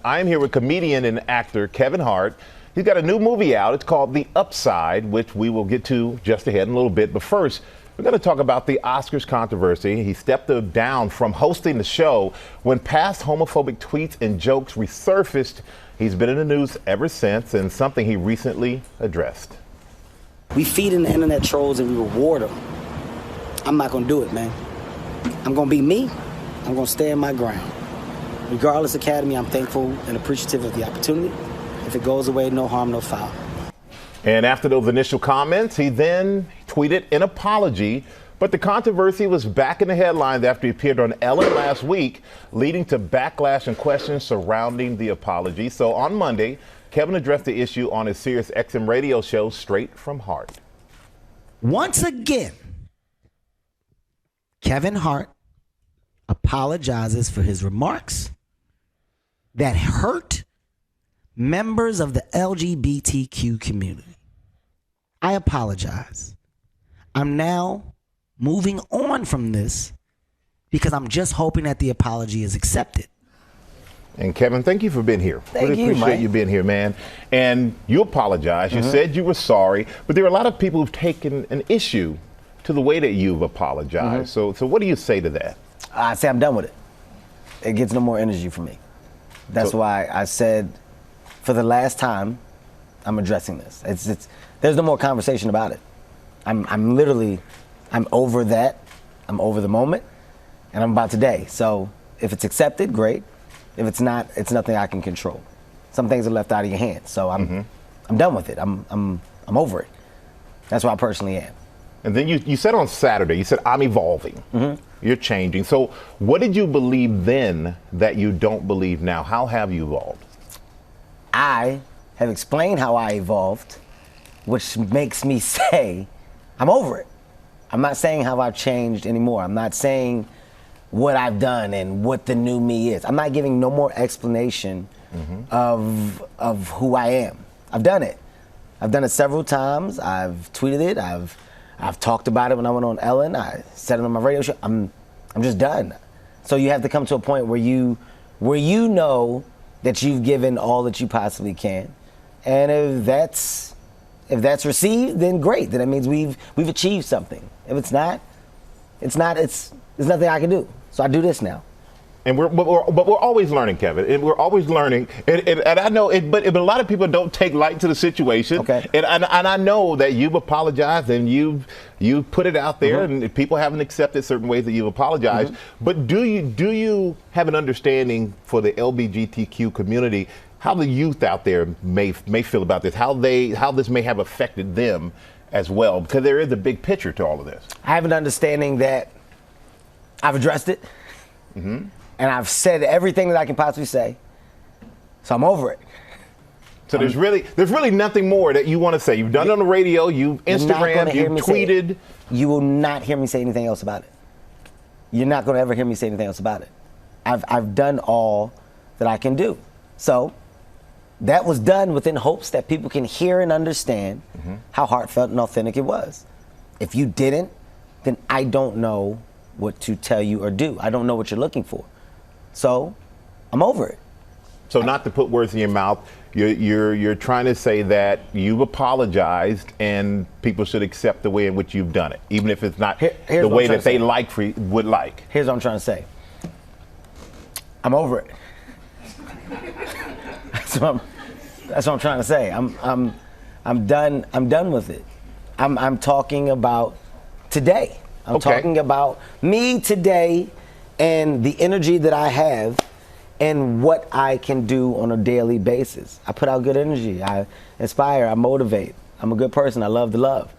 I am here with comedian and actor Kevin Hart. He's got a new movie out. It's called The Upside, which we will get to just ahead in a little bit. But first, we're going to talk about the Oscars controversy. He stepped down from hosting the show when past homophobic tweets and jokes resurfaced. He's been in the news ever since, and something he recently addressed. We feed in the internet trolls and we reward them. I'm not going to do it, man. I'm going to be me. I'm going to stand my ground. Regardless, Academy, I'm thankful and appreciative of the opportunity. If it goes away, no harm, no foul. And after those initial comments, he then tweeted an apology. But the controversy was back in the headlines after he appeared on Ellen last week, leading to backlash and questions surrounding the apology. So on Monday, Kevin addressed the issue on his Sirius XM radio show, Straight from Hart. Once again, Kevin Hart apologizes for his remarks that hurt members of the LGBTQ community. I apologize. I'm now moving on from this because I'm just hoping that the apology is accepted. And Kevin, thank you for being here. Thank really you, appreciate Mike. you being here, man. And you apologized. You said you were sorry, but there are a lot of people who've taken an issue to the way that you've apologized. So what do you say to that? I say I'm done with it. It gets no more energy from me. That's why I said, for the last time, I'm addressing this. There's no more conversation about it. I'm over that. I'm over the moment, and I'm about today. So if it's accepted, great. If it's not, it's nothing I can control. Some things are left out of your hands. So I'm done with it. I'm over it. That's where I personally am. And then you said on Saturday, you said, I'm evolving. You're changing. So what did you believe then that you don't believe now? How have you evolved? I have explained how I evolved, which makes me say I'm over it. I'm not saying how I've changed anymore. I'm not saying what I've done and what the new me is. I'm not giving no more explanation of who I am. I've done it. I've done it several times. I've tweeted it. I've talked about it when I went on Ellen. I said it on my radio show. I'm just done. So you have to come to a point where you know that you've given all that you possibly can, and if that's received, then great. Then that means we've achieved something. If it's not, there's nothing I can do. So I do this now. And we're always learning, Kevin. And we're always learning. And I know it, but a lot of people don't take light to the situation. Okay. And I know that you've apologized and you've put it out there, and people haven't accepted certain ways that you've apologized. But do you have an understanding for the LGBTQ community, how the youth out there may feel about this, how this may have affected them as well? Because there is a big picture to all of this. I have an understanding that I've addressed it. And I've said everything that I can possibly say, so I'm over it. So there's really nothing more that you want to say. You've done it on the radio, you've Instagrammed, you've tweeted. You will not hear me say anything else about it. You're not going to ever hear me say anything else about it. I've done all that I can do. So that was done within hopes that people can hear and understand how heartfelt and authentic it was. If you didn't, then I don't know what to tell you or do. I don't know what you're looking for. So I'm over it. So not to put words in your mouth, you're trying to say that you've apologized and people should accept the way in which you've done it, even if it's not the way that they would like. Here's what I'm trying to say. I'm over it. That's what I'm trying to say. I'm done with it. I'm talking about today. I'm talking about me today and the energy that I have and what I can do on a daily basis. I put out good energy. I inspire. I motivate. I'm a good person. I love to love.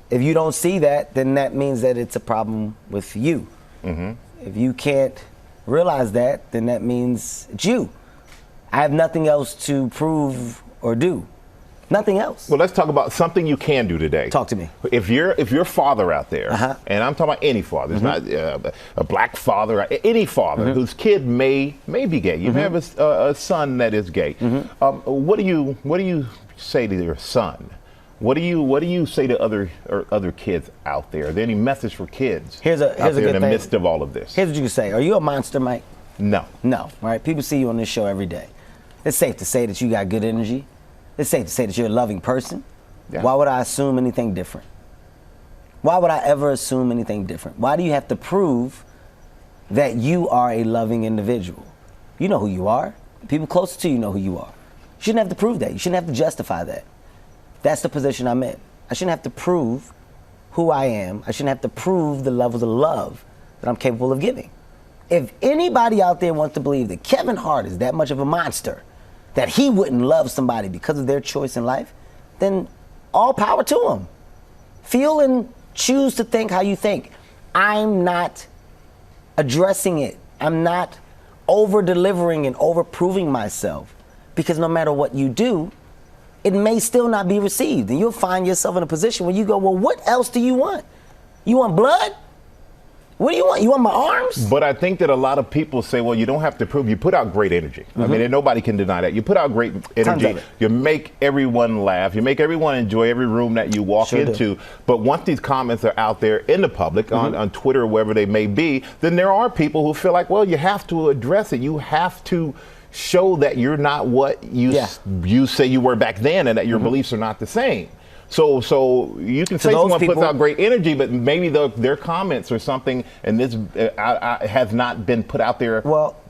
If you don't see that, then that means that it's a problem with you. If you can't realize that, then that means it's you. I have nothing else to prove or do. Nothing else. Well, let's talk about something you can do today. Talk to me. If you're a father out there, and I'm talking about any father, it's not a black father, any father whose kid may be gay. You have a son that is gay. What do you say to your son? What do you say to other kids out there? Are there any message for kids here's a good in the thing. midst of all of this? Here's what you can say. Are you a monster, Mike? No. No, right? People see you on this show every day. It's safe to say that you got good energy. It's safe to say that you're a loving person. Yeah. Why would I assume anything different? Why would I ever assume anything different? Why do you have to prove that you are a loving individual? You know who you are. People closest to you know who you are. You shouldn't have to prove that. You shouldn't have to justify that. That's the position I'm in. I shouldn't have to prove who I am. I shouldn't have to prove the levels of love that I'm capable of giving. If anybody out there wants to believe that Kevin Hart is that much of a monster, that he wouldn't love somebody because of their choice in life, then all power to him. Feel and choose to think how you think. I'm not addressing it. I'm not over-delivering and over-proving myself, because no matter what you do, it may still not be received. And you'll find yourself in a position where you go, well, what else do you want? You want blood? What do you want? You want my arms? But I think that a lot of people say, well, you don't have to prove. You put out great energy. I mean, and nobody can deny that. You put out great energy. You make everyone laugh. You make everyone enjoy every room that you walk into. But once these comments are out there in the public, on Twitter or wherever they may be, then there are people who feel like, well, you have to address it. You have to show that you're not what you say you were back then, and that your beliefs are not the same. So you can say someone puts out great energy, but maybe their comments or something, and this has not been put out there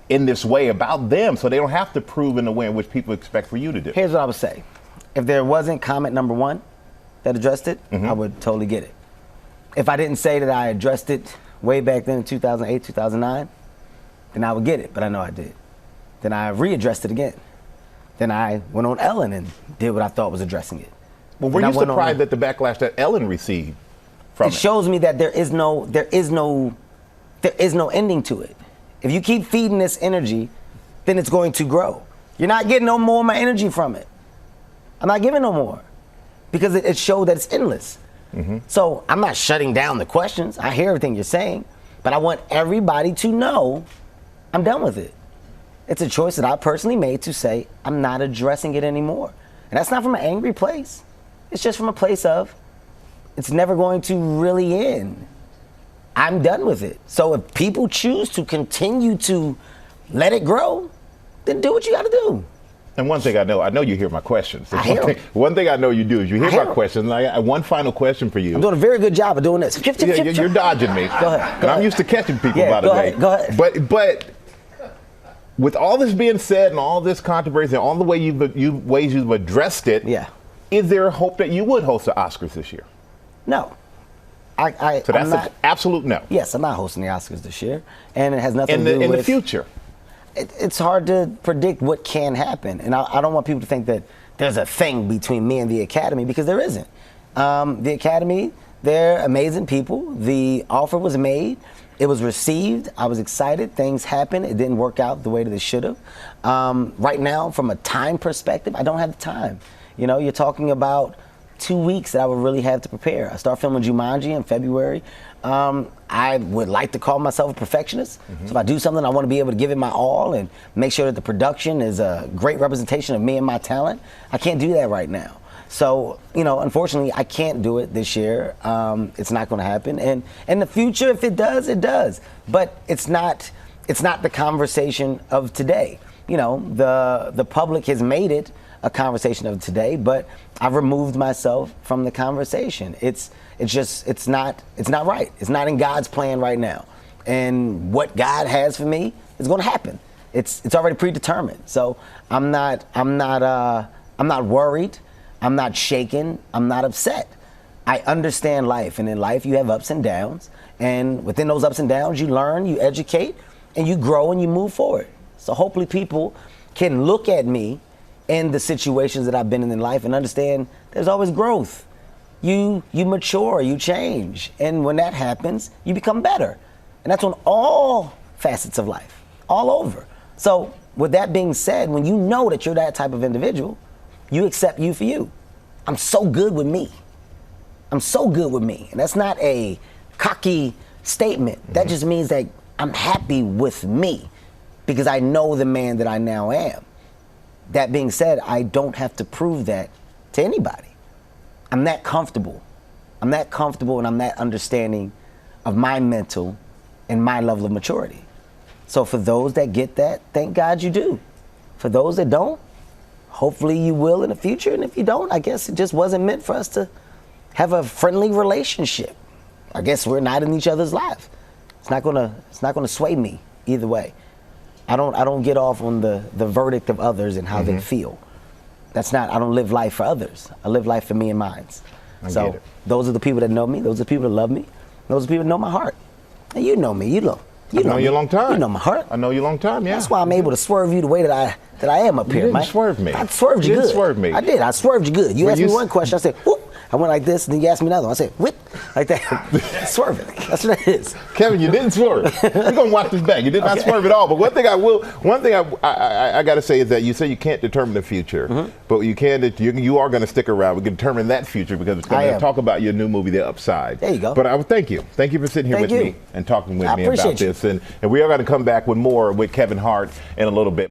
in this way about them, so they don't have to prove in the way in which people expect for you to do. Here's what I would say. If there wasn't comment number one that addressed it, I would totally get it. If I didn't say that I addressed it way back then in 2008, 2009, then I would get it, but I know I did. Then I readdressed it again. Then I went on Ellen and did what I thought was addressing it. Well, were you surprised at the backlash that Ellen received from it? It shows me that there is no ending to it. If you keep feeding this energy, then it's going to grow. You're not getting no more of my energy from it. I'm not giving no more, because it showed that it's endless. So I'm not shutting down the questions. I hear everything you're saying, but I want everybody to know I'm done with it. It's a choice that I personally made to say I'm not addressing it anymore. And that's not from an angry place. It's just from a place of it's never going to really end. I'm done with it. So if people choose to continue to let it grow, then do what you got to do. And one thing I know you hear my questions. One thing I know you do is you hear my questions. And I got one final question for you. I'm doing a very good job of doing this. You're dodging me. Go ahead. And I'm used to catching people, by the way. Go ahead. But with all this being said and all this controversy and all the way ways you've addressed it, is there a hope that you would host the Oscars this year? No. So that's an absolute no. Yes, I'm not hosting the Oscars this year, and it has nothing to do with... In the future? It's hard to predict what can happen, and I don't want people to think that there's a thing between me and the Academy, because there isn't. The Academy, they're amazing people. The offer was made. It was received. I was excited. Things happened. It didn't work out the way that it should have. Right now, from a time perspective, I don't have the time. You know, you're talking about 2 weeks that I would really have to prepare. I start filming Jumanji in February. I would like to call myself a perfectionist. So if I do something, I want to be able to give it my all and make sure that the production is a great representation of me and my talent. I can't do that right now. So, you know, unfortunately, I can't do it this year. It's not going to happen. And in the future, if it does, it does. But it's not the conversation of today. You know, the public has made it a conversation of today, but I've removed myself from the conversation. It's not right. It's not in God's plan right now. And what God has for me is going to happen. It's already predetermined. So I'm not worried. I'm not shaken. I'm not upset. I understand life, and in life you have ups and downs, and within those ups and downs you learn, you educate, and you grow and you move forward. So hopefully people can look at me in the situations that I've been in life and understand there's always growth. You mature, you change, and when that happens, you become better. And that's on all facets of life, all over. So with that being said, when you know that you're that type of individual, you accept you for you. I'm so good with me. I'm so good with me. And that's not a cocky statement. That just means that I'm happy with me because I know the man that I now am. That being said, I don't have to prove that to anybody. I'm that comfortable. I'm that comfortable, and I'm that understanding of my mental and my level of maturity. So for those that get that, thank God you do. For those that don't, hopefully you will in the future. And if you don't, I guess it just wasn't meant for us to have a friendly relationship. I guess we're not in each other's lives. It's not gonna sway me either way. I don't get off on the verdict of others and how they feel. I don't live life for others. I live life for me and mine. So those are the people that know me. Those are the people that love me. Those are the people that know my heart. And you know me. You know you a long time. You know my heart. I know you a long time. Yeah. That's why I'm able to swerve you the way that I am up here, didn't man. swerve me. I swerved you You good. didn't swerve me. I did. I swerved you good. You When asked you me s- one question. I said, whoop. I went like this, and then you asked me another one. I said, whip, like that. Swerving. That's what it is. Kevin, you didn't swerve. We're gonna watch this back. You did not swerve at all. But one thing I got to say is that you say you can't determine the future, but you you are going to stick around. We can determine that future because it's going to talk about your new movie, The Upside. There you go. But I would thank you for sitting here Thank with you. me and talking with I me about appreciate you. this. And we are going to come back with more with Kevin Hart in a little bit.